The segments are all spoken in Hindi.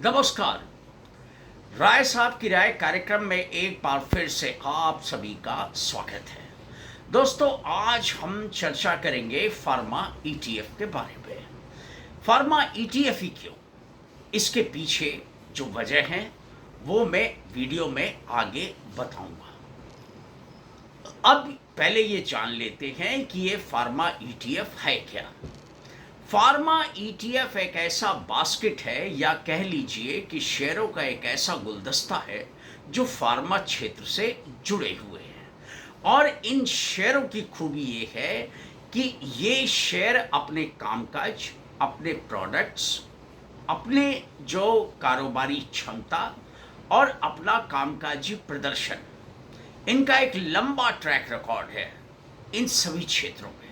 नमस्कार। राय साहब की राय कार्यक्रम में एक बार फिर से आप सभी का स्वागत है। दोस्तों, आज हम चर्चा करेंगे फार्मा ईटीएफ के बारे में। फार्मा ईटीएफ ही क्यों, इसके पीछे जो वजह है वो मैं वीडियो में आगे बताऊंगा। अब पहले ये जान लेते हैं कि ये फार्मा ईटीएफ है क्या। फार्मा ईटीएफ एक ऐसा बास्केट है, या कह लीजिए कि शेयरों का एक ऐसा गुलदस्ता है जो फार्मा क्षेत्र से जुड़े हुए हैं। और इन शेयरों की खूबी ये है कि ये शेयर अपने कामकाज, अपने प्रोडक्ट्स, अपने जो कारोबारी क्षमता और अपना कामकाजी प्रदर्शन, इनका एक लंबा ट्रैक रिकॉर्ड है इन सभी क्षेत्रों में।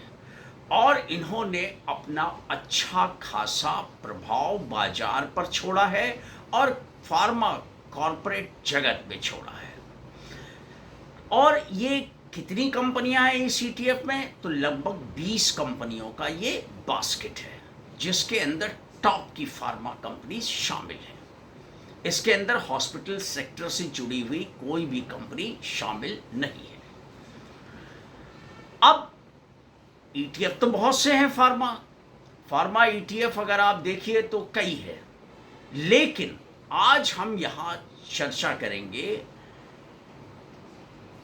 और इन्होंने अपना अच्छा खासा प्रभाव बाजार पर छोड़ा है और फार्मा कॉरपोरेट जगत में छोड़ा है। और ये कितनी कंपनियां हैं इस ईटीएफ में, तो लगभग 20 कंपनियों का ये बास्केट है, जिसके अंदर टॉप की फार्मा कंपनी शामिल है। इसके अंदर हॉस्पिटल सेक्टर से जुड़ी हुई कोई भी कंपनी शामिल नहीं है। अब ईटीएफ तो बहुत से हैं। फार्मा ईटीएफ अगर आप देखिए तो कई है, लेकिन आज हम यहां चर्चा करेंगे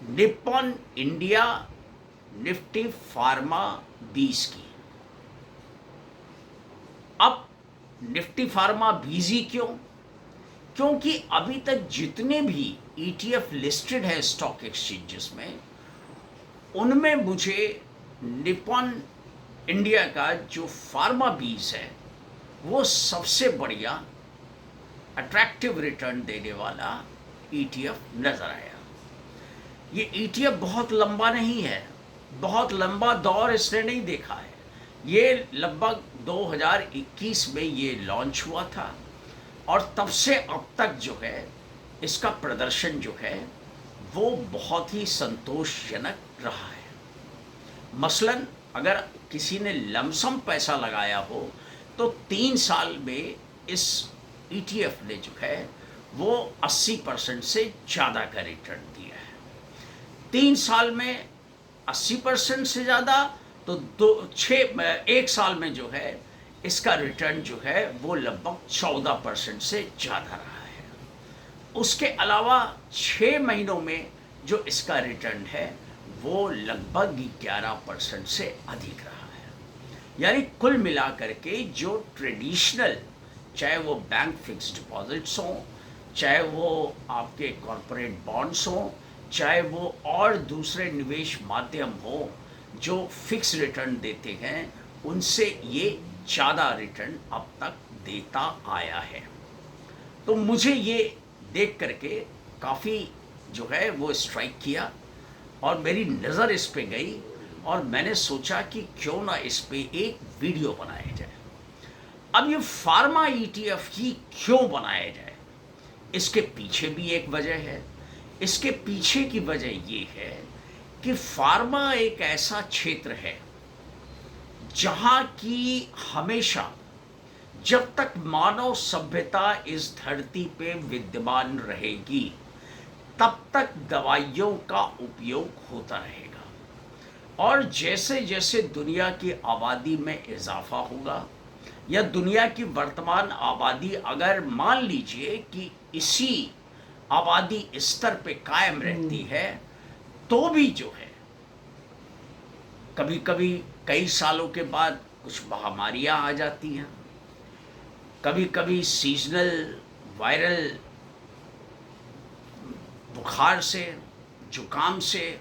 निप्पॉन इंडिया निफ्टी फार्मा 20 की। अब निफ्टी फार्मा 20 ही क्यों? क्योंकि अभी तक जितने भी ईटीएफ लिस्टेड है स्टॉक एक्सचेंजेस में, उनमें मुझे निप्पॉन इंडिया का जो फार्मा 20 है वो सबसे बढ़िया अट्रैक्टिव रिटर्न देने वाला ईटीएफ नजर आया। ये ईटीएफ बहुत लंबा नहीं है, बहुत लंबा दौर इसने नहीं देखा है। ये लगभग 2021 में ये लॉन्च हुआ था और तब से अब तक जो है इसका प्रदर्शन जो है वो बहुत ही संतोषजनक रहा है। मसलन अगर किसी ने लमसम पैसा लगाया हो तो 3 साल में इस ईटीएफ ने जो है वो 80% से ज़्यादा का रिटर्न दिया है। 3 साल में 80% से ज़्यादा, तो 1 साल में जो है इसका रिटर्न जो है वो लगभग 14% से ज़्यादा रहा है। उसके अलावा 6 महीनों में जो इसका रिटर्न है वो लगभग 11% से अधिक रहा है। यानी कुल मिलाकर के जो ट्रेडिशनल, चाहे वो बैंक फिक्स डिपॉजिट्स हों, चाहे वो आपके कॉरपोरेट बॉन्ड्स हों, चाहे वो और दूसरे निवेश माध्यम हो जो फिक्स रिटर्न देते हैं, उनसे ये ज़्यादा रिटर्न अब तक देता आया है। तो मुझे ये देख करके काफ़ी जो है वो स्ट्राइक किया और मेरी नज़र इस पे गई और मैंने सोचा कि क्यों ना इस पे एक वीडियो बनाया जाए। अब ये फार्मा ईटीएफ ही क्यों बनाया जाए, इसके पीछे भी एक वजह है। इसके पीछे की वजह ये है कि फार्मा एक ऐसा क्षेत्र है जहाँ की हमेशा, जब तक मानव सभ्यता इस धरती पे विद्यमान रहेगी, तब तक दवाइयों का उपयोग होता रहेगा। और जैसे जैसे दुनिया की आबादी में इजाफा होगा, या दुनिया की वर्तमान आबादी अगर मान लीजिए कि इसी आबादी स्तर पे कायम रहती है, तो भी जो है कभी कभी कई सालों के बाद कुछ महामारियां आ जाती हैं, कभी कभी सीजनल वायरल बुखार से, जुकाम से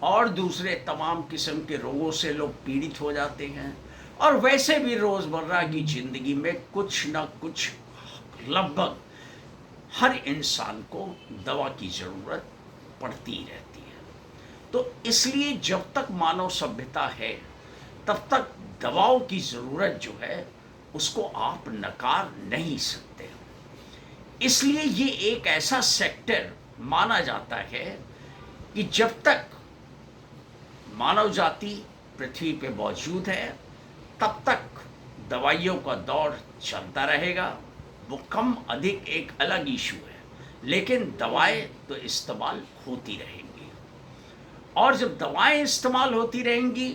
और दूसरे तमाम किस्म के रोगों से लोग पीड़ित हो जाते हैं। और वैसे भी रोज़मर्रा की ज़िंदगी में कुछ ना कुछ, लगभग हर इंसान को दवा की ज़रूरत पड़ती रहती है। तो इसलिए जब तक मानव सभ्यता है, तब तक दवाओं की ज़रूरत जो है उसको आप नकार नहीं सकते। इसलिए ये एक ऐसा सेक्टर माना जाता है कि जब तक मानव जाति पृथ्वी पे मौजूद है, तब तक दवाइयों का दौर चलता रहेगा। वो कम अधिक एक अलग इशू है, लेकिन दवाएं तो इस्तेमाल होती रहेंगी। और जब दवाएं इस्तेमाल होती रहेंगी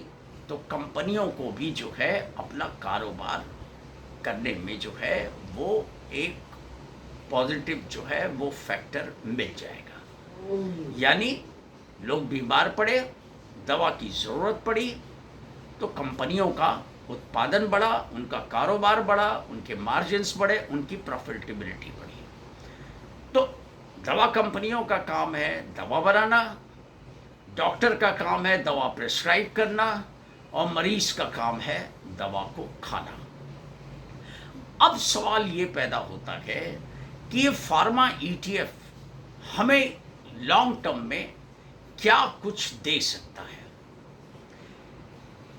तो कंपनियों को भी जो है अपना कारोबार करने में जो है वो एक पॉजिटिव जो है वो फैक्टर मिल जाएगा। यानी लोग बीमार पड़े, दवा की ज़रूरत पड़ी, तो कंपनियों का उत्पादन बढ़ा, उनका कारोबार बढ़ा, उनके मार्जिन्स बढ़े, उनकी प्रॉफिटेबिलिटी बढ़ी। तो दवा कंपनियों का काम है दवा बनाना, डॉक्टर का काम है दवा प्रिस्क्राइब करना, और मरीज का काम है दवा को खाना। अब सवाल ये पैदा होता है कि ये फार्मा ईटीएफ हमें लॉन्ग टर्म में क्या कुछ दे सकता है।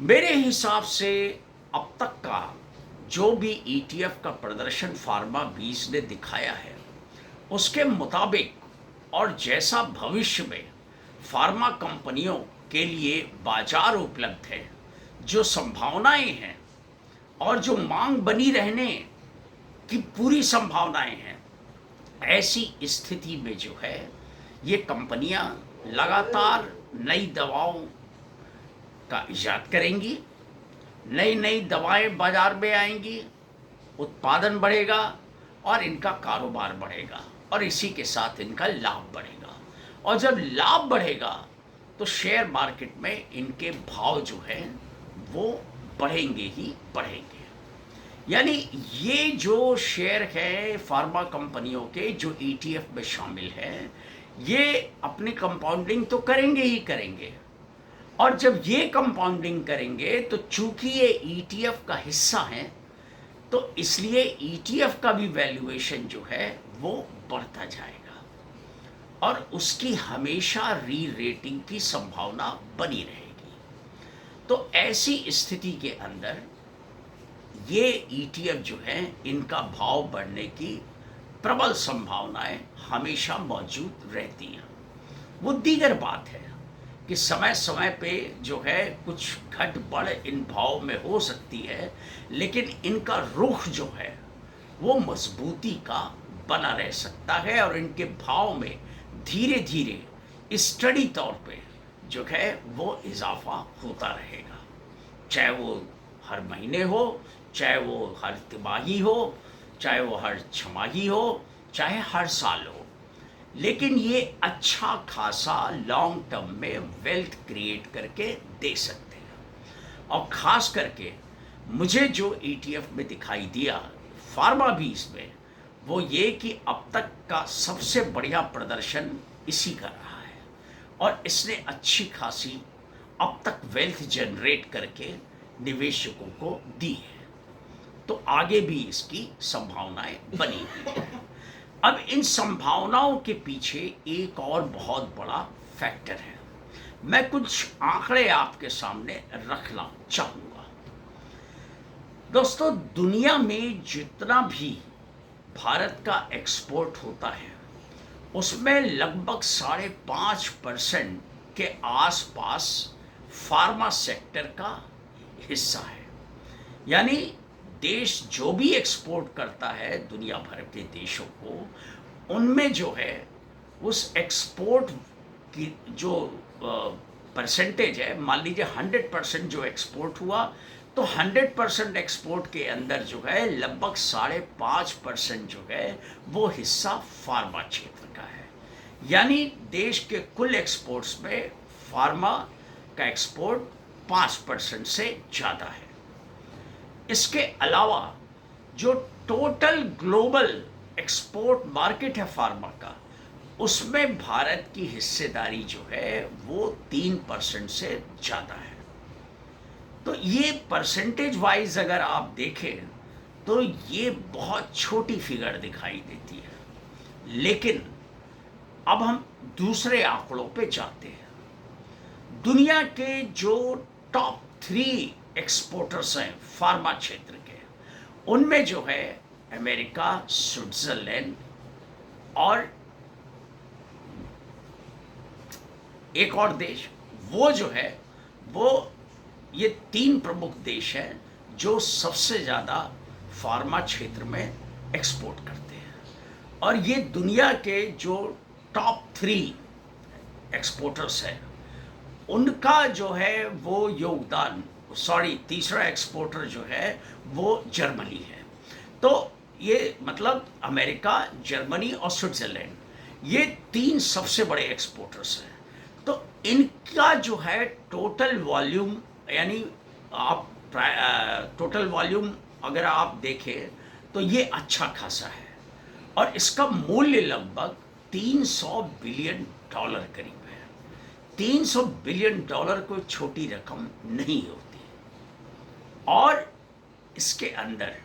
मेरे हिसाब से अब तक का जो भी ईटीएफ का प्रदर्शन फार्मा बीज ने दिखाया है उसके मुताबिक, और जैसा भविष्य में फार्मा कंपनियों के लिए बाजार उपलब्ध है, जो संभावनाएं हैं और जो मांग बनी रहने की पूरी संभावनाएं हैं, ऐसी स्थिति में जो है ये कंपनियां लगातार नई दवाओं का इजाद करेंगी, नई नई दवाएं बाजार में आएंगी, उत्पादन बढ़ेगा और इनका कारोबार बढ़ेगा, और इसी के साथ इनका लाभ बढ़ेगा। और जब लाभ बढ़ेगा तो शेयर मार्केट में इनके भाव जो हैं वो बढ़ेंगे ही बढ़ेंगे। यानी ये जो शेयर है फार्मा कंपनियों के जो ईटीएफ में शामिल हैं, ये अपनी कंपाउंडिंग तो करेंगे ही करेंगे, और जब ये कंपाउंडिंग करेंगे तो चूंकि ये ईटीएफ का हिस्सा है तो इसलिए ईटीएफ का भी वैल्यूएशन जो है वो बढ़ता जाएगा और उसकी हमेशा री रेटिंग की संभावना बनी रहेगी। तो ऐसी स्थिति के अंदर ये ईटीएफ जो है इनका भाव बढ़ने की प्रबल संभावनाएं हमेशा मौजूद रहती हैं। वो दीगर बात है कि समय समय पे जो है कुछ घट बढ़ इन भाव में हो सकती है, लेकिन इनका रुख जो है वो मजबूती का बना रह सकता है और इनके भाव में धीरे धीरे स्टडी तौर पे जो है वो इजाफा होता रहेगा, चाहे वो हर महीने हो, चाहे वो हर तिमाही हो, चाहे वो हर छमाही हो, चाहे हर साल हो। लेकिन ये अच्छा खासा लॉन्ग टर्म में वेल्थ क्रिएट करके दे सकते हैं। और ख़ास करके मुझे जो ईटीएफ में दिखाई दिया फार्मा बीज में, वो ये कि अब तक का सबसे बढ़िया प्रदर्शन इसी का रहा है और इसने अच्छी खासी अब तक वेल्थ जनरेट करके निवेशकों को दी है। तो आगे भी इसकी संभावनाएं बनी हुई हैं। अब इन संभावनाओं के पीछे एक और बहुत बड़ा फैक्टर है। मैं कुछ आंकड़े आपके सामने रखना चाहूँगा। दोस्तों, दुनिया में जितना भी भारत का एक्सपोर्ट होता है उसमें लगभग 5.5% के आसपास फार्मा सेक्टर का हिस्सा है। यानी देश जो भी एक्सपोर्ट करता है दुनिया भर के देशों को, उनमें जो है उस एक्सपोर्ट की जो परसेंटेज है, मान लीजिए 100% जो एक्सपोर्ट हुआ तो 100% एक्सपोर्ट के अंदर जो है लगभग 5.5% जो है वो हिस्सा फार्मा क्षेत्र का है। यानी देश के कुल एक्सपोर्ट्स में फार्मा का एक्सपोर्ट 5% से ज़्यादा है। इसके अलावा जो टोटल ग्लोबल एक्सपोर्ट मार्केट है फार्मा का, उसमें भारत की हिस्सेदारी जो है वो 3% से ज़्यादा है। तो ये परसेंटेज वाइज अगर आप देखें तो ये बहुत छोटी फिगर दिखाई देती है। लेकिन अब हम दूसरे आंकड़ों पे जाते हैं। दुनिया के जो टॉप 3 एक्सपोर्टर्स हैं फार्मा क्षेत्र के, उनमें जो है अमेरिका, स्विट्जरलैंड और एक और देश, वो जो है वो ये 3 प्रमुख देश हैं जो सबसे ज़्यादा फार्मा क्षेत्र में एक्सपोर्ट करते हैं। और ये दुनिया के जो टॉप 3 एक्सपोर्टर्स हैं, उनका जो है वो योगदान, सॉरी, तीसरा एक्सपोर्टर जो है वो जर्मनी है। तो ये मतलब अमेरिका, जर्मनी और स्विट्ज़रलैंड, ये 3 सबसे बड़े एक्सपोर्टर्स हैं। तो इनका जो है टोटल वॉल्यूम, यानी आप टोटल वॉल्यूम अगर आप देखें तो ये अच्छा खासा है, और इसका मूल्य लगभग $300 बिलियन करीब है। $300 बिलियन कोई छोटी रकम नहीं होती। और इसके अंदर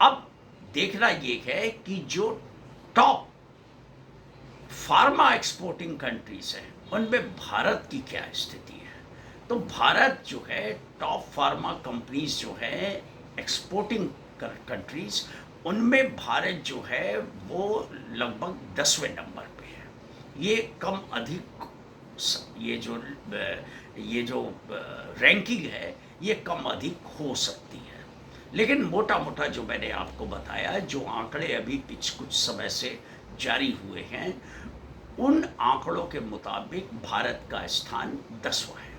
अब देखना ये है कि जो टॉप फार्मा एक्सपोर्टिंग कंट्रीज हैं उनमें भारत की क्या स्थिति है। तो भारत जो है टॉप फार्मा कंपनीज जो है एक्सपोर्टिंग कंट्रीज, उनमें भारत जो है वो लगभग 10वें नंबर पे है। ये कम अधिक ये जो रैंकिंग है ये कम अधिक हो सकती है, लेकिन मोटा मोटा जो मैंने आपको बताया, जो आंकड़े अभी कुछ समय से जारी हुए हैं, उन आंकड़ों के मुताबिक भारत का स्थान 10वां है।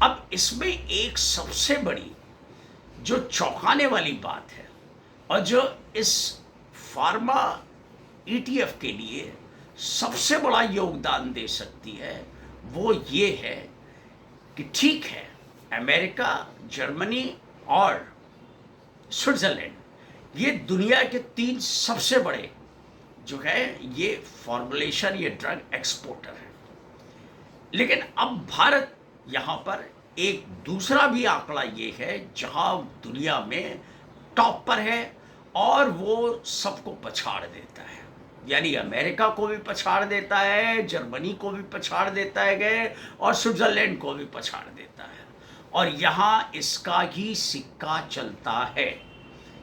अब इसमें एक सबसे बड़ी जो चौंकाने वाली बात है, और जो इस फार्मा ईटीएफ के लिए सबसे बड़ा योगदान दे सकती है, वो ये है कि ठीक है, अमेरिका, जर्मनी और स्विट्ज़रलैंड ये दुनिया के 3 सबसे बड़े जो है ये फॉर्मुलेशन, ये ड्रग एक्सपोर्टर है। लेकिन अब भारत यहाँ पर एक दूसरा भी आंकड़ा ये है जहाँ दुनिया में टॉप पर है, और वो सबको पछाड़ देता है, यानी अमेरिका को भी पछाड़ देता है, जर्मनी को भी पछाड़ देता है, और स्विट्ज़रलैंड को भी पछाड़ देता है। और यहाँ इसका ही सिक्का चलता है,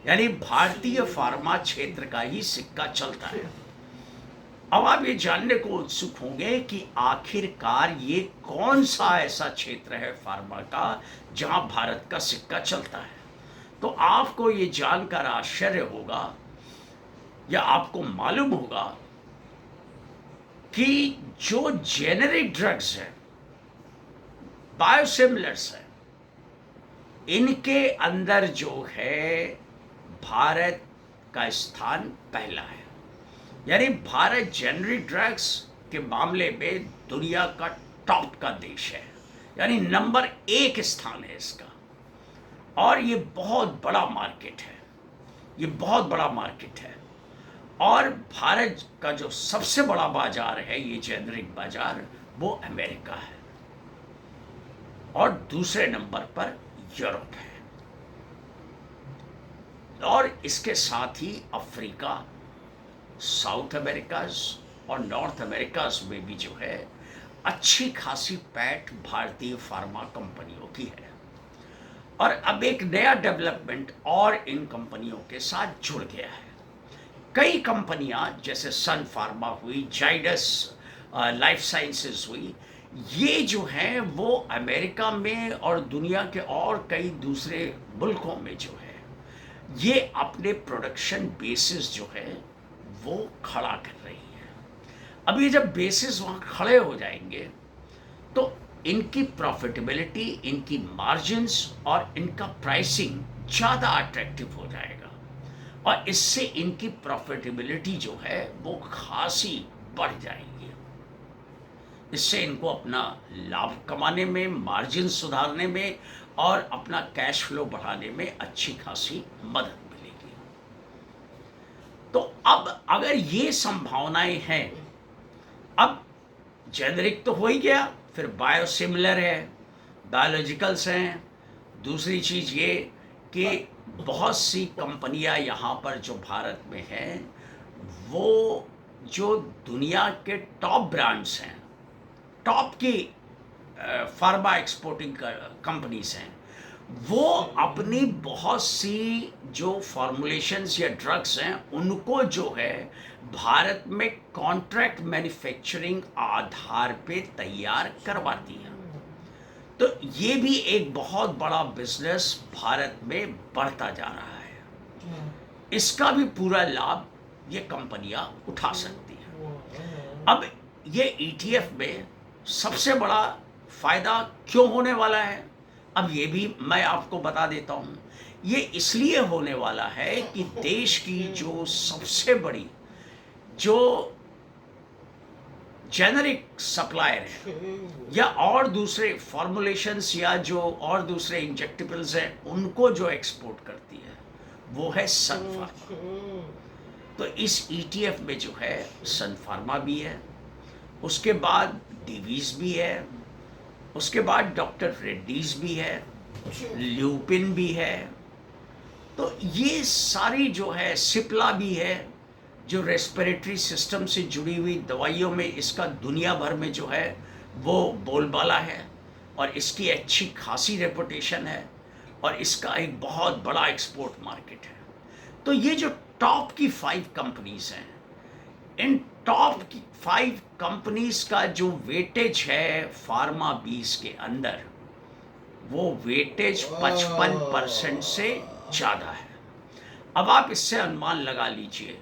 यानी भारतीय फार्मा क्षेत्र का ही सिक्का चलता है। अब आप ये जानने को उत्सुक होंगे कि आखिरकार ये कौन सा ऐसा क्षेत्र है फार्मा का जहां भारत का सिक्का चलता है। तो आपको ये जानकर आश्चर्य होगा या आपको मालूम होगा कि जो जेनेरिक ड्रग्स हैं, बायोसिमिलर्स हैं, इनके अंदर जो है भारत का स्थान पहला है। यानी भारत जेनेरिक ड्रग्स के मामले में दुनिया का टॉप का देश है, यानी नंबर 1 स्थान है इसका। और ये बहुत बड़ा मार्केट है, ये बहुत बड़ा मार्केट है। और भारत का जो सबसे बड़ा बाजार है, ये जेनेरिक बाजार, वो अमेरिका है, और दूसरे नंबर पर यूरोप है, और इसके साथ ही अफ्रीका, साउथ अमेरिकाज और नॉर्थ अमेरिकाज में भी जो है अच्छी खासी पैठ भारतीय फार्मा कंपनियों की है। और अब एक नया डेवलपमेंट और इन कंपनियों के साथ जुड़ गया है। कई कंपनियां जैसे सन फार्मा हुई, जाइडस लाइफ साइंसेस हुई, ये जो है वो अमेरिका में और दुनिया के और कई दूसरे मुल्कों में जो है ये अपने प्रोडक्शन बेसिस जो है वो खड़ा कर रही है। अब ये जब बेसिस वहाँ खड़े हो जाएंगे तो इनकी प्रॉफिटेबिलिटी, इनकी मार्जिन्स और इनका प्राइसिंग ज़्यादा अट्रैक्टिव हो जाएगा, और इससे इनकी प्रॉफिटेबिलिटी जो है वो खासी बढ़ जाएगी। इससे इनको अपना लाभ कमाने में, मार्जिन सुधारने में और अपना कैश फ्लो बढ़ाने में अच्छी खासी मदद मिलेगी। तो अब अगर ये संभावनाएं हैं, अब जेनेरिक तो हो ही गया, फिर बायोसिमिलर है, बायोलॉजिकल्स हैं। दूसरी चीज़ ये कि बहुत सी कंपनियां यहाँ पर जो भारत में हैं, वो जो दुनिया के टॉप ब्रांड्स हैं, टॉप की फार्मा एक्सपोर्टिंग कंपनीज हैं, वो अपनी बहुत सी जो फॉर्मुलेशंस या ड्रग्स हैं उनको जो है भारत में कॉन्ट्रैक्ट मैन्युफैक्चरिंग आधार पे तैयार करवाती हैं। तो ये भी एक बहुत बड़ा बिजनेस भारत में बढ़ता जा रहा है। इसका भी पूरा लाभ ये कंपनियां उठा सकती हैं। अब ये ईटीएफ में सबसे बड़ा फायदा क्यों होने वाला है, अब ये भी मैं आपको बता देता हूं। ये इसलिए होने वाला है कि देश की जो सबसे बड़ी जो जेनरिक सप्लायर है या और दूसरे फॉर्मुलेशंस या जो और दूसरे इंजेक्टेबल्स हैं उनको जो एक्सपोर्ट करती है वो है सन फार्मा। तो इस ईटीएफ में जो है सन फार्मा भी है, उसके बाद डिवीज भी है, उसके बाद डॉक्टर रेड्डीज भी है, ल्यूपिन भी है। तो ये सारी जो है सिप्ला भी है, जो रेस्पिरेटरी सिस्टम से जुड़ी हुई दवाइयों में इसका दुनिया भर में जो है वो बोलबाला है और इसकी अच्छी खासी रेपुटेशन है और इसका एक बहुत बड़ा एक्सपोर्ट मार्केट है। तो ये जो टॉप की 5 कंपनीज हैं, इन टॉप की 5 कंपनीज का जो वेटेज है फार्मा 20 के अंदर, वो वेटेज 55% से ज़्यादा है। अब आप इससे अनुमान लगा लीजिए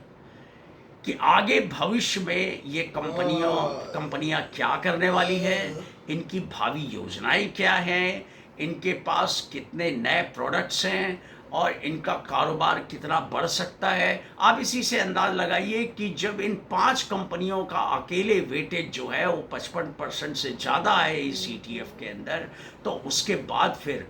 कि आगे भविष्य में ये कंपनियां क्या करने वाली है, इनकी भावी योजनाएं क्या हैं, इनके पास कितने नए प्रोडक्ट्स हैं और इनका कारोबार कितना बढ़ सकता है। आप इसी से अंदाज लगाइए कि जब इन 5 कंपनियों का अकेले वेटेज जो है वो 55% से ज़्यादा है इस ईटीएफ के अंदर, तो उसके बाद फिर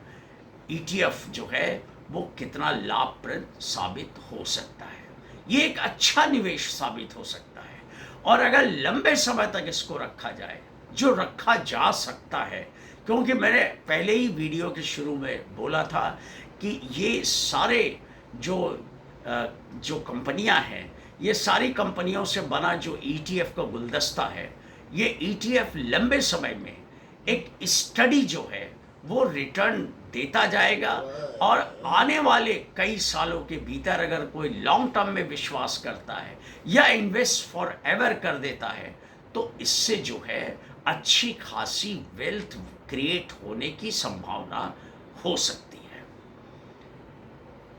ईटीएफ जो है वो कितना लाभप्रद साबित हो सकता है। ये एक अच्छा निवेश साबित हो सकता है और अगर लंबे समय तक इसको रखा जाए, जो रखा जा सकता है, क्योंकि मैंने पहले ही वीडियो के शुरू में बोला था कि ये सारे जो कंपनियां हैं, ये सारी कंपनियों से बना जो ईटीएफ का गुलदस्ता है, ये ईटीएफ लंबे समय में एक स्टडी जो है वो रिटर्न देता जाएगा और आने वाले कई सालों के भीतर अगर कोई लॉन्ग टर्म में विश्वास करता है या इन्वेस्ट फॉर एवर कर देता है तो इससे जो है अच्छी खासी वेल्थ क्रिएट होने की संभावना हो सकती है।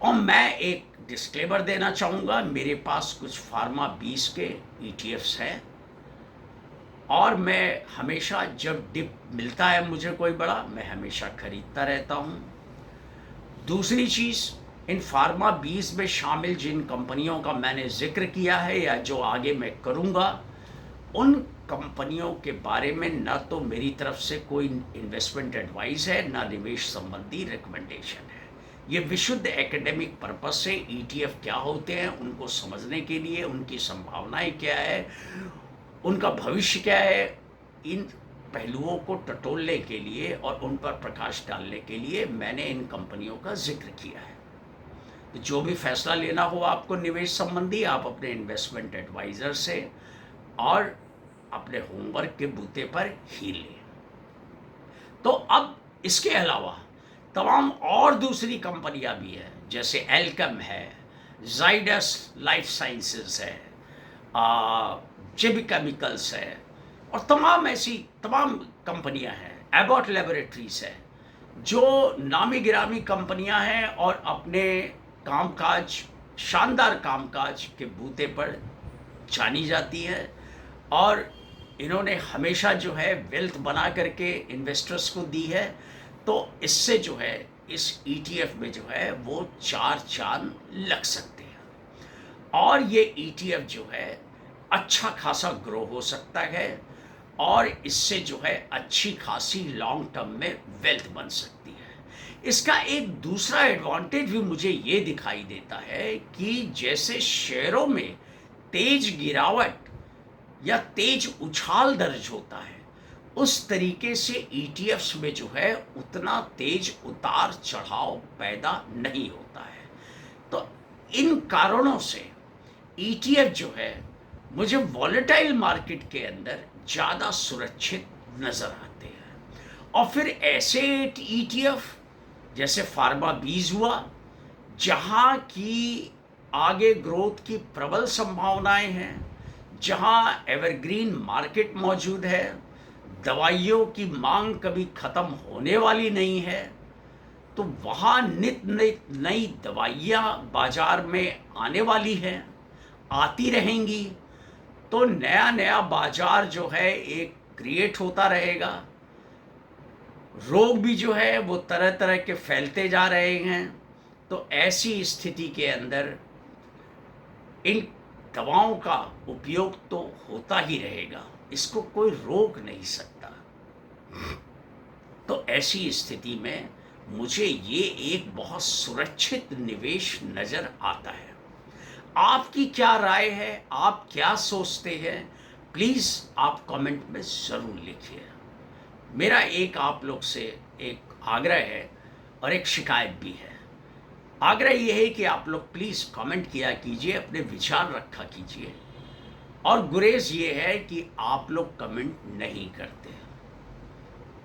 और मैं एक डिस्क्लेमर देना चाहूँगा, मेरे पास कुछ फार्मा 20 के ईटीएफ्स हैं और मैं हमेशा जब डिप मिलता है मुझे कोई बड़ा, मैं हमेशा खरीदता रहता हूँ। दूसरी चीज़, इन फार्मा 20 में शामिल जिन कंपनियों का मैंने जिक्र किया है या जो आगे मैं करूँगा, उन कंपनियों के बारे में ना तो मेरी तरफ से कोई इन्वेस्टमेंट एडवाइस है ना निवेश संबंधी रिकमेंडेशन है। ये विशुद्ध एकेडमिक पर्पस से ईटीएफ क्या होते हैं उनको समझने के लिए, उनकी संभावनाएं क्या है, उनका भविष्य क्या है, इन पहलुओं को टटोलने के लिए और उन पर प्रकाश डालने के लिए मैंने इन कंपनियों का जिक्र किया है। तो जो भी फैसला लेना हो आपको निवेश संबंधी, आप अपने इन्वेस्टमेंट एडवाइज़र से और अपने होमवर्क के बूते पर ही लें। तो अब इसके अलावा तमाम और दूसरी कंपनियां भी हैं, जैसे एल्केम है, जाइडस लाइफ साइंसेस है, जेबी केमिकल्स है और तमाम ऐसी तमाम कंपनियां हैं, एबॉट लेबोरेटरीज है, जो नामी गिरामी कंपनियां हैं और अपने कामकाज, शानदार कामकाज के बूते पर जानी जाती है और इन्होंने हमेशा जो है वेल्थ बना करके इन्वेस्टर्स को दी है। तो इससे जो है इस ईटीएफ में जो है वो 4 चांद लग सकते हैं और ये ईटीएफ जो है अच्छा खासा ग्रो हो सकता है और इससे जो है अच्छी खासी लॉन्ग टर्म में वेल्थ बन सकती है। इसका एक दूसरा एडवांटेज भी मुझे ये दिखाई देता है कि जैसे शेयरों में तेज गिरावट या तेज उछाल दर्ज होता है, उस तरीके से ईटीएफ्स में जो है उतना तेज उतार चढ़ाव पैदा नहीं होता है। तो इन कारणों से ईटीएफ जो है मुझे वॉलेटाइल मार्केट के अंदर ज़्यादा सुरक्षित नज़र आते हैं। और फिर ऐसे ईटीएफ जैसे फार्मा 20 हुआ, जहाँ की आगे ग्रोथ की प्रबल संभावनाएं हैं, जहाँ एवरग्रीन मार्केट मौजूद है, दवाइयों की मांग कभी ख़त्म होने वाली नहीं है, तो वहाँ नित नित नई दवाइयाँ बाजार में आने वाली हैं, आती रहेंगी। तो नया नया बाजार जो है एक क्रिएट होता रहेगा। रोग भी जो है वो तरह तरह के फैलते जा रहे हैं। तो ऐसी स्थिति के अंदर इन दवाओं का उपयोग तो होता ही रहेगा, इसको कोई रोक नहीं सकता। तो ऐसी स्थिति में मुझे ये एक बहुत सुरक्षित निवेश नज़र आता है। आपकी क्या राय है, आप क्या सोचते हैं, प्लीज़ आप कमेंट में ज़रूर लिखिए। मेरा एक आप लोग से एक आग्रह है और एक शिकायत भी है। आग्रह ये है कि आप लोग प्लीज़ कमेंट किया कीजिए, अपने विचार रखा कीजिए। और गुरेज ये है कि आप लोग कमेंट नहीं करते।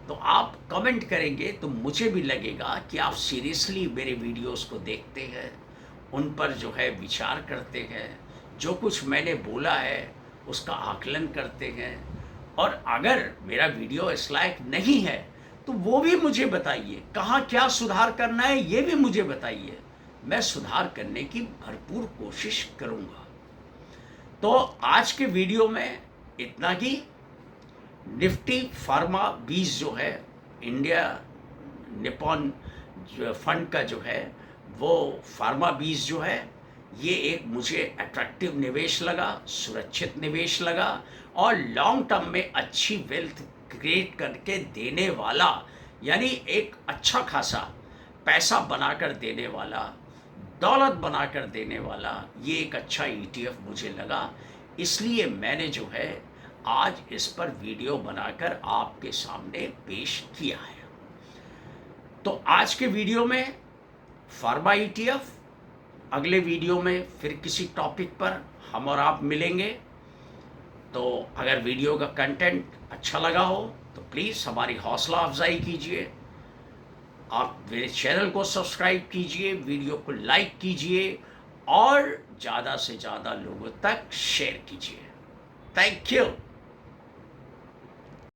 तो आप कमेंट करेंगे तो मुझे भी लगेगा कि आप सीरियसली मेरे वीडियोस को देखते हैं, उन पर जो है विचार करते हैं, जो कुछ मैंने बोला है उसका आकलन करते हैं। और अगर मेरा वीडियो इस लायक नहीं है तो वो भी मुझे बताइए, कहाँ क्या सुधार करना है ये भी मुझे बताइए। मैं सुधार करने की भरपूर कोशिश करूँगा। तो आज के वीडियो में इतना ही। निफ्टी फार्मा 20 जो है, इंडिया निपॉन जो फंड का जो है वो फार्मा 20 जो है, ये एक मुझे अट्रैक्टिव निवेश लगा, सुरक्षित निवेश लगा और लॉन्ग टर्म में अच्छी वेल्थ क्रिएट करके देने वाला, यानी एक अच्छा खासा पैसा बनाकर देने वाला, दौलत बनाकर देने वाला ये एक अच्छा ETF मुझे लगा। इसलिए मैंने जो है आज इस पर वीडियो बनाकर आपके सामने पेश किया है। तो आज के वीडियो में फार्मा ETF, अगले वीडियो में फिर किसी टॉपिक पर हम और आप मिलेंगे। तो अगर वीडियो का कंटेंट अच्छा लगा हो तो प्लीज़ हमारी हौसला अफजाई कीजिए। आप मेरे चैनल को सब्सक्राइब कीजिए, वीडियो को लाइक कीजिए और ज़्यादा से ज़्यादा लोगों तक शेयर कीजिए। Thank you.